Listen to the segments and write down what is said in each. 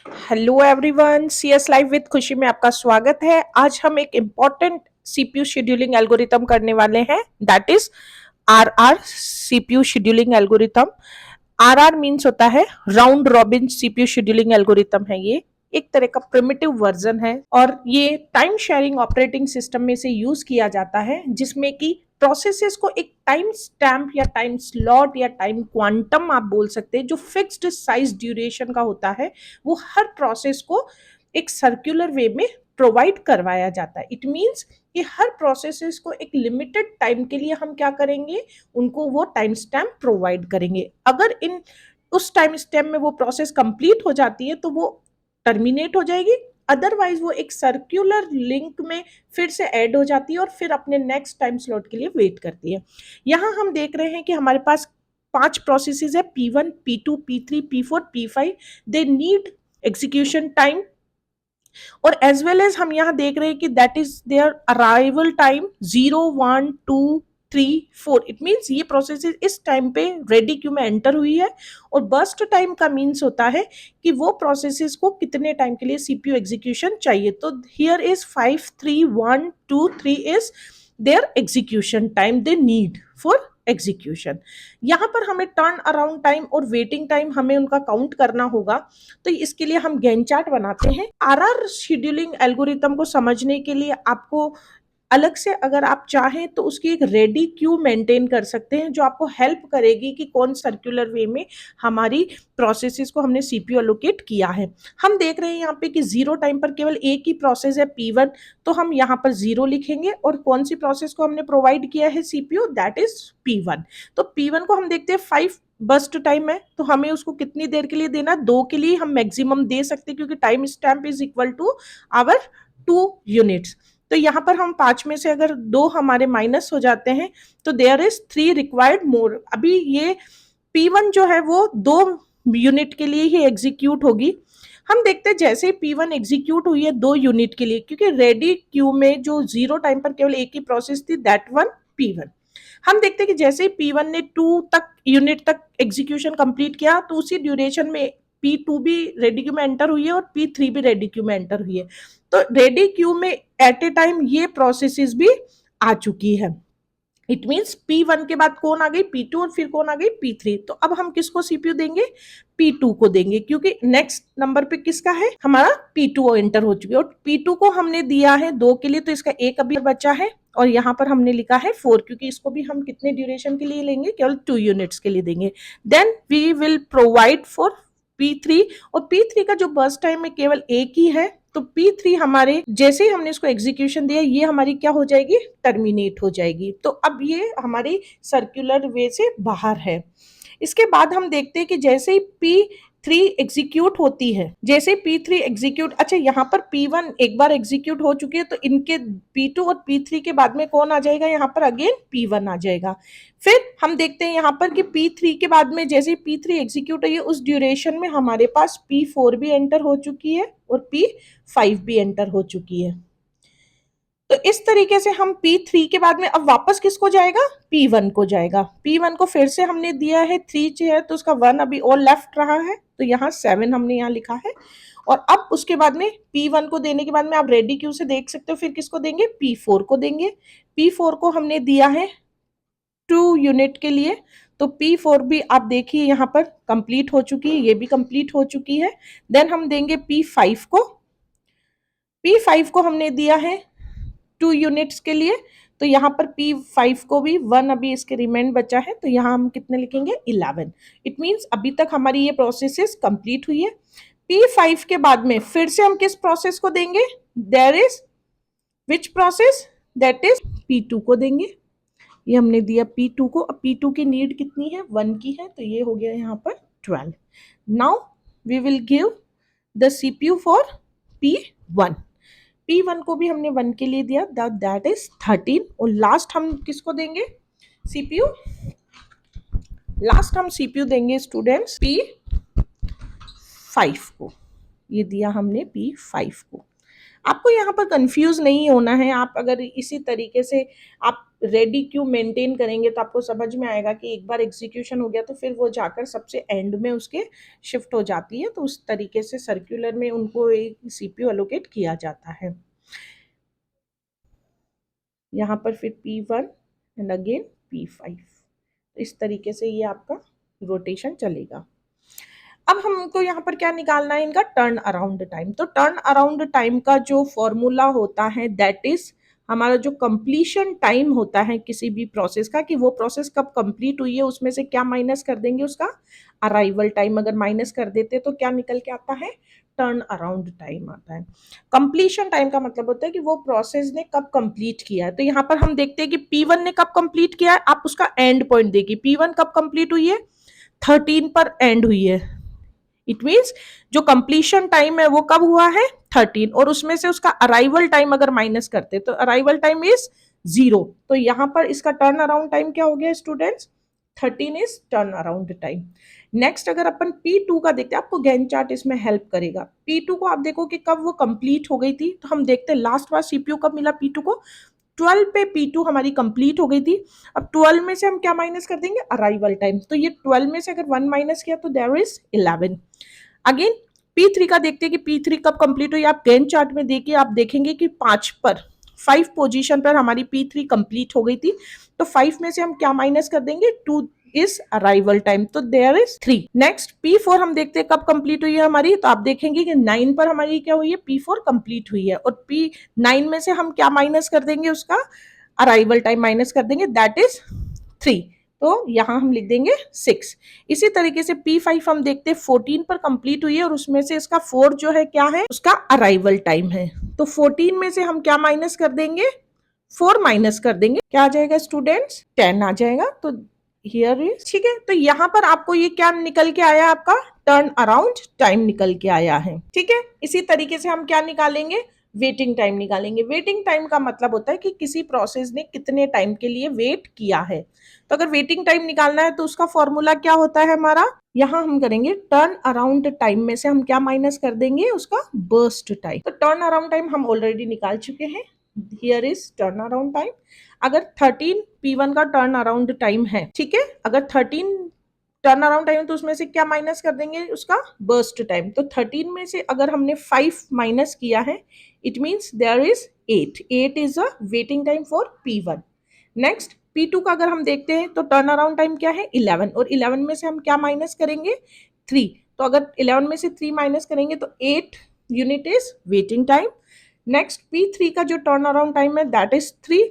Hello everyone, CS live with खुशी में आपका स्वागत है। आज हम एक इम्पॉर्टेंट सीपीयू शेड्यूलिंग एल्गोरिथम करने वाले हैं, that is RR CPU scheduling algorithm. RR means होता है round robin CPU scheduling algorithm है। ये एक तरह का प्रिमिटिव वर्जन है और ये टाइम शेयरिंग ऑपरेटिंग सिस्टम में से यूज किया जाता है, जिसमें कि प्रोसेसेस को एक टाइम स्टैम्प या टाइम स्लॉट या टाइम क्वांटम आप बोल सकते हैं, जो फिक्स्ड साइज ड्यूरेशन का होता है, वो हर प्रोसेस को एक सर्कुलर वे में प्रोवाइड करवाया जाता है। इट मीन्स कि हर प्रोसेसेस को एक लिमिटेड टाइम के लिए हम क्या करेंगे, उनको वो टाइम स्टैम्प प्रोवाइड करेंगे। अगर इन उस टाइम स्टैम्प में वो प्रोसेस कंप्लीट हो जाती है तो वो टर्मिनेट हो जाएगी, अदरवाइज वो एक सर्कुलर लिंक में फिर से ऐड हो जाती है और फिर अपने नेक्स्ट टाइम स्लॉट के लिए वेट करती है। यहाँ हम देख रहे हैं कि हमारे पास 5 प्रोसेसेस है, P1, P2, P3, P4, P5। They need execution time और एज वेल एज हम यहाँ देख रहे हैं कि that is there arrival time 0, 1, 2, 3, 4। It means ये प्रोसेस इस टाइम पे रेडी क्यू में एंटर हुई है। और बर्स्ट टाइम का मीन्स होता है कि वो प्रोसेसेस को कितने टाइम के लिए सीपीयू एग्जीक्यूशन चाहिए। तो here is 5, 3, 1, 2, 3 is their execution time they need for execution. यहाँ पर हमें टर्न अराउंड टाइम और वेटिंग टाइम हमें उनका काउंट करना होगा। तो इसके लिए हम गैंट चार्ट बनाते हैं। आरआर शेड्यूलिंग एल्गोरिथम को समझने के लिए आपको अलग से, अगर आप चाहें तो उसकी एक रेडी क्यू मेंटेन कर सकते हैं, जो आपको हेल्प करेगी कि कौन सर्कुलर वे में हमारी प्रोसेसेस को हमने सीपीयू एलोकेट किया है। हम देख रहे हैं यहाँ पे कि 0 टाइम पर केवल एक ही प्रोसेस है P1, तो हम यहाँ पर 0 लिखेंगे। और कौन सी प्रोसेस को हमने प्रोवाइड किया है सीपीयू, दैट इज P1। तो P1 को हम देखते हैं 5 बस्ट टाइम है, तो हमें उसको कितनी देर के लिए देना, 2 के लिए हम मैक्सिमम दे सकते हैं, क्योंकि time stamp is equal to our 2 units. तो यहाँ पर हम 5 में से अगर 2 हमारे माइनस हो जाते हैं तो देयर इज 3 रिक्वायर्ड मोर। अभी ये P1 जो है वो 2 यूनिट के लिए ही एग्जीक्यूट होगी। हम देखते हैं जैसे ही P1 एग्जीक्यूट हुई है 2 यूनिट के लिए, क्योंकि रेडी क्यू में जो 0 टाइम पर केवल एक ही प्रोसेस थी, दैट वन P1। हम देखते हैं कि जैसे ही P1 ने 2 तक यूनिट तक एग्जीक्यूशन कंप्लीट किया, तो उसी ड्यूरेशन में P2 भी रेडी क्यू में एंटर हुई है और P3 भी रेडी क्यू में एंटर हुई है। तो रेडी क्यू में एट ए टाइम ये प्रोसेसेस भी आ चुकी है। इट मीन्स P1 के बाद कौन आ गई, P2, और फिर कौन आ गई, P3। तो अब हम किसको सीपीयू देंगे, P2 को देंगे, क्योंकि नेक्स्ट नंबर पे किसका है, हमारा P2 एंटर हो चुकी है। और P2 को हमने दिया है 2 के लिए, तो इसका एक अभी बचा है। और यहाँ पर हमने लिखा है 4, क्योंकि इसको भी हम कितने ड्यूरेशन के लिए लेंगे, केवल 2 यूनिट्स के लिए देंगे। Then we will provide for P3। और P3 का जो बर्स्ट टाइम है केवल एक ही है, तो P3 हमारे जैसे ही हमने इसको एग्जीक्यूशन दिया, ये हमारी क्या हो जाएगी, टर्मिनेट हो जाएगी। तो अब ये हमारी सर्कुलर वे से बाहर है। इसके बाद हम देखते हैं कि जैसे ही P3 एग्जीक्यूट होती है, जैसे P3 एग्जीक्यूट, अच्छा यहाँ पर P1 एक बार एग्जीक्यूट हो चुकी है, तो इनके P2 और P3 के बाद में कौन आ जाएगा, यहाँ पर अगेन P1 आ जाएगा। फिर हम देखते हैं यहाँ पर कि P3 के बाद में जैसे P3 एग्जीक्यूट हुई है, उस ड्यूरेशन में हमारे पास P4 भी एंटर हो चुकी है और P5 भी एंटर हो चुकी है। तो इस तरीके से हम P3 के बाद में अब वापस किसको जाएगा, P1 को जाएगा। P1 को फिर से हमने दिया है 3 है, तो उसका 1 अभी और लेफ्ट रहा है, तो यहाँ 7 हमने यहाँ लिखा है। और अब उसके बाद में P1 को देने के बाद में आप रेडी क्यू से देख सकते हो, फिर किसको देंगे, P4 को देंगे। P4 को हमने दिया है 2 यूनिट के लिए, तो P4 भी आप देखिए यहाँ पर कंप्लीट हो चुकी है, ये भी कंप्लीट हो चुकी है। देन हम देंगे P5 को। P5 को हमने दिया है 2 यूनिट्स के लिए, तो यहाँ पर P5 को भी 1 अभी इसके रिमेंड बचा है, तो यहाँ हम कितने लिखेंगे, 11। इट मीन्स अभी तक हमारी ये प्रोसेसेस कंप्लीट हुई है। P5 के बाद में फिर से हम किस प्रोसेस को देंगे, there is which process, that is P2 को देंगे। ये हमने दिया P2 को। अब P2 की नीड कितनी है, 1 की है, तो ये हो गया यहाँ पर 12। Now we will give the CPU for P1। P1 को भी हमने 1 के लिए दिया, दैट इज 13। और लास्ट हम किसको देंगे सीपीयू, लास्ट हम सीपीयू देंगे स्टूडेंट्स P5 को। ये दिया हमने P5 को। आपको यहाँ पर कंफ्यूज नहीं होना है। आप अगर इसी तरीके से आप रेडी क्यू मेंटेन करेंगे तो आपको समझ में आएगा कि एक बार एग्जीक्यूशन हो गया तो फिर वो जाकर सबसे एंड में उसके शिफ्ट हो जाती है। तो उस तरीके से सर्कुलर में उनको एक सीपीयू एलोकेट किया जाता है। यहाँ पर फिर P1 एंड अगेन P5, इस तरीके से ये आपका रोटेशन चलेगा। अब हमको यहाँ पर क्या निकालना है, इनका टर्न अराउंड टाइम। तो टर्न अराउंड टाइम का जो फॉर्मूला होता है दैट इज हमारा जो कंप्लीशन टाइम होता है किसी भी प्रोसेस का, कि वो प्रोसेस कब कंप्लीट हुई है, उसमें से क्या माइनस कर देंगे, उसका अराइवल टाइम अगर माइनस कर देते तो क्या निकल के आता है, टर्न अराउंड टाइम आता है। कंप्लीशन टाइम का मतलब होता है कि वो प्रोसेस ने कब कंप्लीट किया है। तो यहाँ पर हम देखते हैं कि P1 ने कब कंप्लीट किया है, आप उसका एंड पॉइंट देखिए, P1 कब कंप्लीट हुई है, 13 पर एंड हुई है। इट मीन्स जो कंप्लीशन टाइम है वो कब हुआ है, 13, और उसमें से उसका अराइवल टाइम अगर माइनस करते तो अराइवल टाइम इज 0। तो यहां पर इसका टर्न अराउंड टाइम क्या हो गया students, 13 is turn around time. Next अगर अपन P2 का देखते हैं, आपको गैन चार्ट इसमें हेल्प करेगा। P2 को आप देखो कि कब वो कंप्लीट हो गई थी, तो हम देखते हैं लास्ट बार सीपीयू कब मिला P2 को, 12 पे P2 हमारी कंप्लीट हो गई थी। अब 12 में से हम क्या माइनस कर देंगे, अराइवल टाइम। तो ये 12 में से अगर 1 माइनस किया तो देयर इज 11। अगेन P3 का देखते हैं कि P3 कब कंप्लीट हुई। आप गैन चार्ट में देखिए, आप देखेंगे कि 5 पोजीशन पर हमारी P3 कंप्लीट हो गई थी। तो 5 में से हम क्या माइनस कर देंगे, 2 इज अराइवल टाइम, तो देयर इज 3। नेक्स्ट P4 हम देखते हैं कब कंप्लीट हुई है हमारी, तो आप देखेंगे कि 9 पर हमारी क्या हुई है, P4 कंप्लीट हुई है, और P9 में से हम क्या माइनस कर देंगे, उसका अराइवल टाइम माइनस कर देंगे, दैट इज 3। तो यहां हम लिख देंगे 6। इसी तरीके से P5 हम देखते हैं 14 पर कंप्लीट हुई है, और उसमें से इसका 4 जो है क्या है, उसका अराइवल टाइम है। तो 14 में से हम क्या माइनस कर देंगे, 4 माइनस कर देंगे, क्या आ जाएगा स्टूडेंट्स, 10 आ जाएगा। तो हियर इज, ठीक है। तो यहां पर आपको ये क्या निकल के आया, आपका टर्न अराउंड टाइम निकल के आया है, ठीक है। इसी तरीके से हम क्या निकालेंगे, वेटिंग टाइम निकालेंगे। वेटिंग टाइम का मतलब होता है कि किसी प्रोसेस ने कितने टाइम के लिए वेट किया है। तो अगर वेटिंग टाइम निकालना है तो उसका फॉर्मूला क्या होता है हमारा, यहां हम करेंगे टर्न अराउंड टाइम में से हम क्या माइनस कर देंगे, उसका बर्स्ट टाइम। तो टर्न अराउंड टाइम हम ऑलरेडी निकाल चुके हैं, here is turn around time. अगर 13 P1 का टर्न अराउंड टाइम है, ठीक है, अगर 13 टर्न अराउंड टाइम तो उसमें से क्या माइनस कर देंगे, उसका बर्स्ट टाइम। तो 13 में से अगर हमने 5 माइनस किया है, it means there is 8 is a waiting time for P1। Next P2 का अगर हम देखते हैं तो टर्न अराउंड टाइम क्या है, 11, और 11 में से हम क्या माइनस करेंगे, 3। तो अगर 11 में से 3 माइनस करेंगे तो 8 unit is waiting time. Next P3 का जो टर्न अराउंड टाइम है दैट इज 3,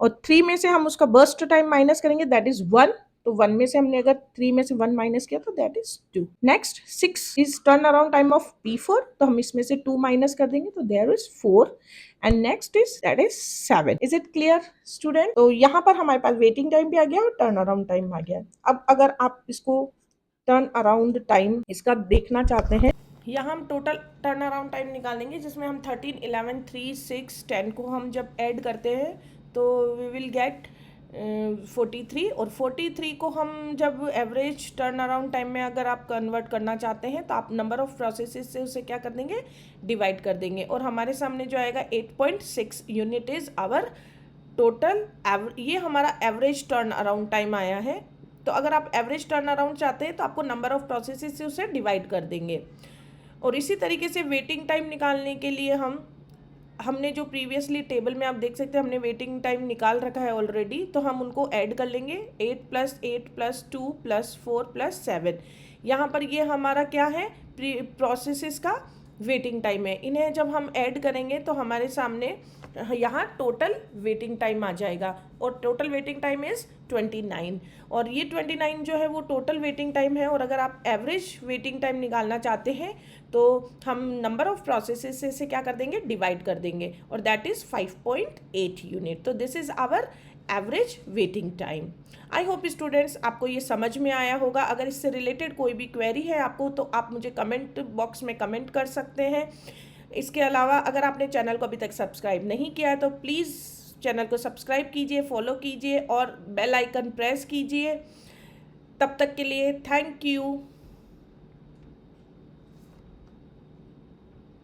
और 3 में से हम उसका बर्स्ट टाइम माइनस करेंगे, दैट इज 1। तो 1 में से हमने अगर 3 में से 1 माइनस किया तो that is 2। Next 6 is turn around time of P4, तो हम इसमें से 2 माइनस कर देंगे तो there is 4, and next is that is 7। Is it clear student? तो यहाँ पर हमारे पास वेटिंग टाइम भी आ गया और टर्न अराउंड टाइम आ गया। अब अगर आप इसको टर्न अराउंड टाइम इसका देखना चाहते हैं, यहाँ हम टोटल टर्न अराउंड टाइम निकालेंगे, जिसमें हम 13, 11, 3, 6, 10 को हम जब ऐड करते हैं तो वी विल गेट 43, और 43 को हम जब एवरेज टर्न अराउंड टाइम में अगर आप कन्वर्ट करना चाहते हैं तो आप नंबर ऑफ प्रोसेसेस से उसे क्या कर देंगे, डिवाइड कर देंगे, और हमारे सामने जो आएगा 8.6 यूनिट इज आवर टोटल। ये हमारा एवरेज टर्न अराउंड टाइम आया है। तो अगर आप एवरेज टर्न अराउंड चाहते हैं तो आपको नंबर ऑफ प्रोसेसेस से उसे डिवाइड कर देंगे। और इसी तरीके से वेटिंग टाइम निकालने के लिए हमने जो प्रीवियसली टेबल में आप देख सकते हैं हमने वेटिंग टाइम निकाल रखा है ऑलरेडी, तो हम उनको ऐड कर लेंगे, 8 + 8 + 2 + 4 + 7। यहाँ पर ये हमारा क्या है, प्रोसेसेस का वेटिंग टाइम है। इन्हें जब हम ऐड करेंगे तो हमारे सामने यहाँ टोटल वेटिंग टाइम आ जाएगा, और टोटल वेटिंग टाइम इज़ 29, और ये 29 जो है वो टोटल वेटिंग टाइम है। और अगर आप एवरेज वेटिंग टाइम निकालना चाहते हैं तो हम नंबर ऑफ प्रोसेसेस से क्या कर देंगे, डिवाइड कर देंगे, और दैट इज़ 5.8 यूनिट। तो this is our average waiting time. I hope students आपको ये समझ में आया होगा। अगर इससे रिलेटेड कोई भी क्वेरी है आपको तो आप मुझे कमेंट बॉक्स में कमेंट कर सकते हैं। इसके अलावा अगर आपने चैनल को अभी तक सब्सक्राइब नहीं किया है तो प्लीज़ चैनल को सब्सक्राइब कीजिए, फॉलो कीजिए और बेल आइकन प्रेस कीजिए। तब तक के लिए थैंक यू।